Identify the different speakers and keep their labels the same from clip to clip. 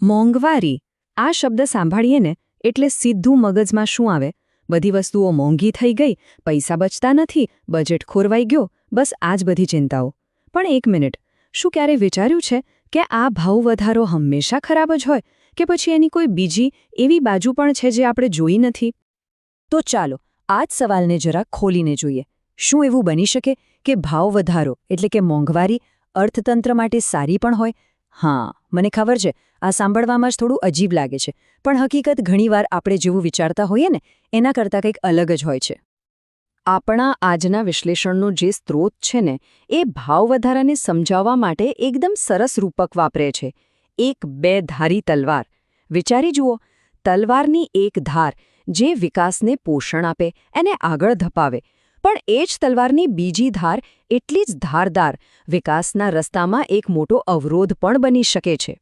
Speaker 1: મોંઘવારી આ શબ્દ સાંભળીએ ને એટલે સીધું મગજમાં શું આવે? બધી વસ્તુઓ મોંઘી થઈ ગઈ, પૈસા બચતા નથી, બજેટ ખોરવાઈ ગયો, બસ આ જ બધી ચિંતાઓ. પણ એક મિનિટ, શું ક્યારે વિચાર્યું છે કે આ ભાવ વધારો હંમેશા ખરાબ જ હોય કે પછી એની કોઈ બીજી એવી બાજુ પણ છે જે આપણે જોઈ નથી? તો ચાલો આ જ સવાલને જરા ખોલીને જોઈએ. શું એવું બની શકે કે ભાવ વધારો એટલે કે મોંઘવારી અર્થતંત્ર માટે સારી પણ હોય? હા, મને ખબર છે, આ સાંભળવામાં જ થોડું અજીબ લાગે છે, પણ હકીકત ઘણીવાર આપણે જેવું વિચારતા હોઈએ ને એના કરતાં કંઈક અલગ જ હોય છે. આપણા આજના વિશ્લેષણનો જે સ્ત્રોત છે ને એ ભાવ વધારાને સમજાવવા માટે એકદમ સરસ રૂપક વાપરે છે. એક બે ધારી તલવાર. વિચારી જુઓ, તલવારની એક ધાર જે વિકાસને પોષણ આપે, એને આગળ ધપાવે, પણ એ જ તલવારની બીજી ધાર એટલી જ ધારદાર વિકાસના રસ્તામાં એક મોટો અવરોધ પણ બની શકે છે.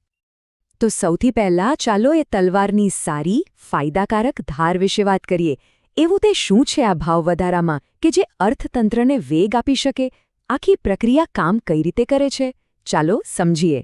Speaker 1: તો સૌથી પહેલાં ચાલો એ તલવારની સારી, ફાયદાકારક ધાર વિશે વાત કરીએ. એવું તે શું છે આ ભાવ વધારામાં કે જે અર્થતંત્રને વેગ આપી શકે? આખી પ્રક્રિયા કામ કઈ રીતે કરે છે? ચાલો સમજીએ.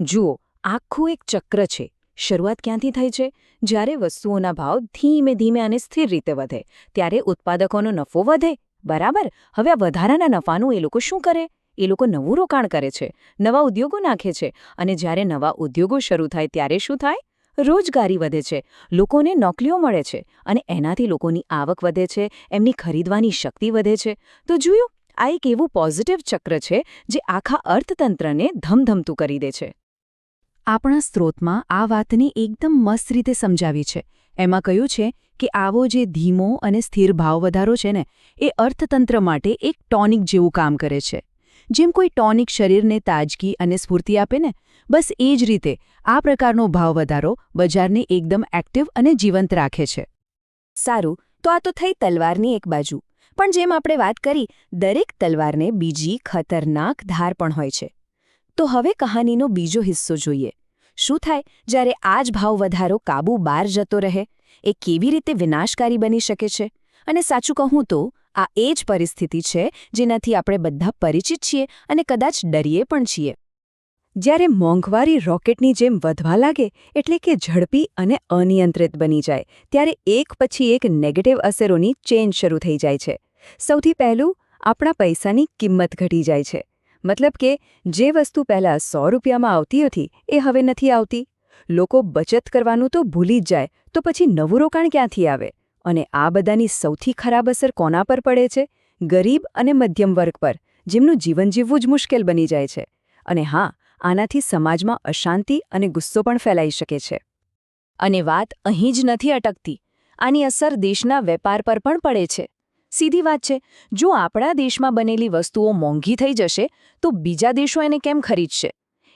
Speaker 1: જુઓ, આખું એક ચક્ર છે. શરૂઆત ક્યાંથી થઈ છે? જ્યારે વસ્તુઓના ભાવ ધીમે ધીમે અને સ્થિર રીતે વધે ત્યારે ઉત્પાદકોનો નફો વધે. બરાબર. હવે આ વધારાના નફાનું એ લોકો શું કરે? એ લોકો નવું રોકાણ કરે છે, નવા ઉદ્યોગો નાખે છે, અને જ્યારે નવા ઉદ્યોગો શરૂ થાય ત્યારે શું થાય? રોજગારી વધે છે, લોકોને નોકરીઓ મળે છે, અને એનાથી લોકોની આવક વધે છે, એમની ખરીદવાની શક્તિ વધે છે. તો જોયું, આ એક એવું પોઝિટિવ ચક્ર છે જે આખા અર્થતંત્રને ધમધમતું કરી દે છે. આપણા સ્ત્રોતમાં આ વાતને એકદમ મસ્ત રીતે સમજાવી છે. એમાં કહ્યું છે કે આવો જે ધીમો અને સ્થિર ભાવ વધારો છે ને એ અર્થતંત્ર માટે એક ટોનિક જેવું કામ કરે છે. જેમ કોઈ ટોનિક શરીરને તાજગી અને સ્ફૂર્તિ આપે ને, બસ એ જ રીતે આ પ્રકારનો ભાવ વધારો બજારને એકદમ એક્ટિવ અને જીવંત રાખે છે. સારું, તો આ તો થઈ તલવારની એક બાજુ. પણ જેમ આપણે વાત કરી, દરેક તલવારને બીજી ખતરનાક ધાર પણ હોય છે. તો હવે કહાનીનો બીજો હિસ્સો જોઈએ. શું થાય જ્યારે આ જ ભાવ વધારો કાબુ બહાર જતો રહે? એ કેવી રીતે વિનાશકારી બની શકે છે? અને સાચું કહું તો આ એ જ પરિસ્થિતિ છે જેનાથી આપણે બધા પરિચિત છીએ અને કદાચ ડરીએ પણ છીએ. જ્યારે મોંઘવારી રોકેટની જેમ વધવા લાગે, એટલે કે ઝડપી અને અનિયંત્રિત બની જાય, ત્યારે એક પછી એક નેગેટિવ અસરોની ચેઇન શરૂ થઈ જાય છે. સૌથી પહેલું, આપણા પૈસાની કિંમત ઘટી જાય છે. મતલબ કે જે વસ્તુ પહેલાં 100 રૂપિયામાં આવતી હતી એ હવે નથી આવતી. લોકો બચત કરવાનું તો ભૂલી જ જાય, તો પછી નવું રોકાણ ક્યાંથી આવે? અને આ બધાની સૌથી ખરાબ અસર કોના પર પડે છે? ગરીબ અને મધ્યમ વર્ગ પર, જેમનું જીવન જીવવું જ મુશ્કેલ બની જાય છે. અને હા, આનાથી સમાજમાં અશાંતિ અને ગુસ્સો પણ ફેલાઈ શકે છે. અને વાત અહીં જ નથી અટકતી. આની અસર દેશના વેપાર પર પણ પડે છે. સીધી વાત છે, જો આપણા દેશમાં બનેલી વસ્તુઓ મોંઘી થઈ જશે તો બીજા દેશો એને કેમ ખરીદશે?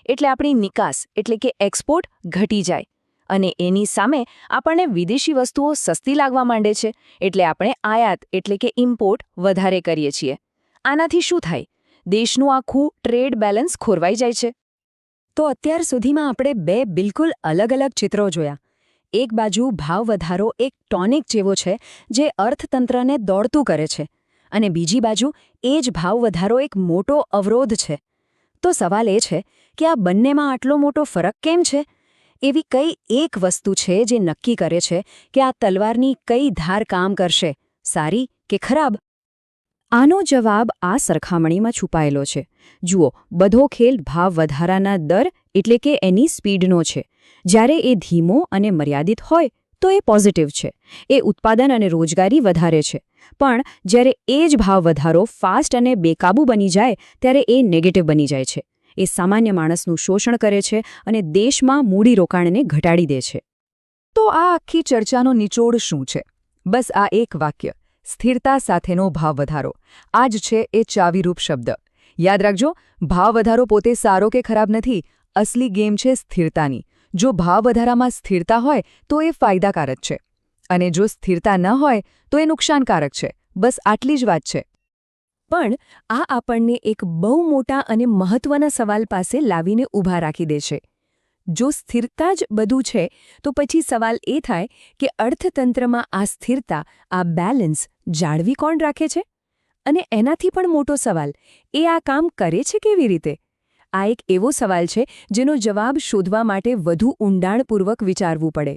Speaker 1: એટલે આપણી નિકાસ એટલે કે એક્સપોર્ટ ઘટી જાય. અને એની સામે આપણને વિદેશી વસ્તુઓ સસ્તી લાગવા માંડે છે, એટલે આપણે આયાત એટલે કે ઇમ્પોર્ટ વધારે કરીએ છીએ. આનાથી શું થાય? દેશનું આખું ટ્રેડ બેલેન્સ ખોરવાઈ જાય છે. તો અત્યાર સુધીમાં આપણે બે બિલકુલ અલગ અલગ ચિત્રો જોયા. એક બાજુ ભાવ વધારો એક ટોનિક જેવો છે જે અર્થતંત્રને દોડતું કરે છે, અને બીજી બાજુ એ જ ભાવ વધારો એક મોટો અવરોધ છે. તો સવાલ એ છે કે આ બંનેમાં આટલો મોટો ફરક કેમ છે? એવી કઈ એક વસ્તુ છે જે નક્કી કરે છે કે આ તલવારની કઈ ધાર કામ કરશે, સારી કે ખરાબ? આનો જવાબ આ સરખામણીમાં છુપાયેલો છે. જુઓ, બધો ખેલ ભાવ વધારાના દર એટલે કે એની સ્પીડનો છે. જ્યારે એ ધીમો અને મર્યાદિત હોય તો એ પોઝિટિવ છે, એ ઉત્પાદન અને રોજગારી વધારે છે. પણ જ્યારે એ જ ભાવ વધારો ફાસ્ટ અને બેકાબૂ બની જાય ત્યારે એ નેગેટિવ બની જાય છે. એ સામાન્ય માણસનું શોષણ કરે છે અને દેશમાં મૂડીરોકાણને ઘટાડી દે છે. તો આ આખી ચર્ચાનો નિચોડ શું છે? બસ આ એક વાક્ય: સ્થિરતા સાથેનો ભાવ વધારો. આ જ છે એ ચાવીરૂપ શબ્દ. યાદ રાખજો, ભાવ વધારો પોતે સારો કે ખરાબ નથી, અસલી ગેમ છે સ્થિરતાની. જો ભાવ વધારામાં સ્થિરતા હોય તો એ ફાયદાકારક છે, અને જો સ્થિરતા ન હોય તો એ નુકસાનકારક છે. બસ આટલી જ વાત છે. પણ આ આપણને એક બહુ મોટા અને મહત્વના સવાલ પાસે લાવીને ઊભા રાખી દે છે. જો સ્થિરતા જ બધું છે, તો પછી સવાલ એ થાય કે અર્થતંત્રમાં આ સ્થિરતા, આ બેલેન્સ જાળવી કોણ રાખે છે? અને એનાથી પણ મોટો સવાલ, એ આ કામ કરે છે કેવી રીતે?
Speaker 2: આ એક એવો સવાલ છે જેનો જવાબ શોધવા માટે વધુ ઊંડાણપૂર્વક વિચારવું પડે.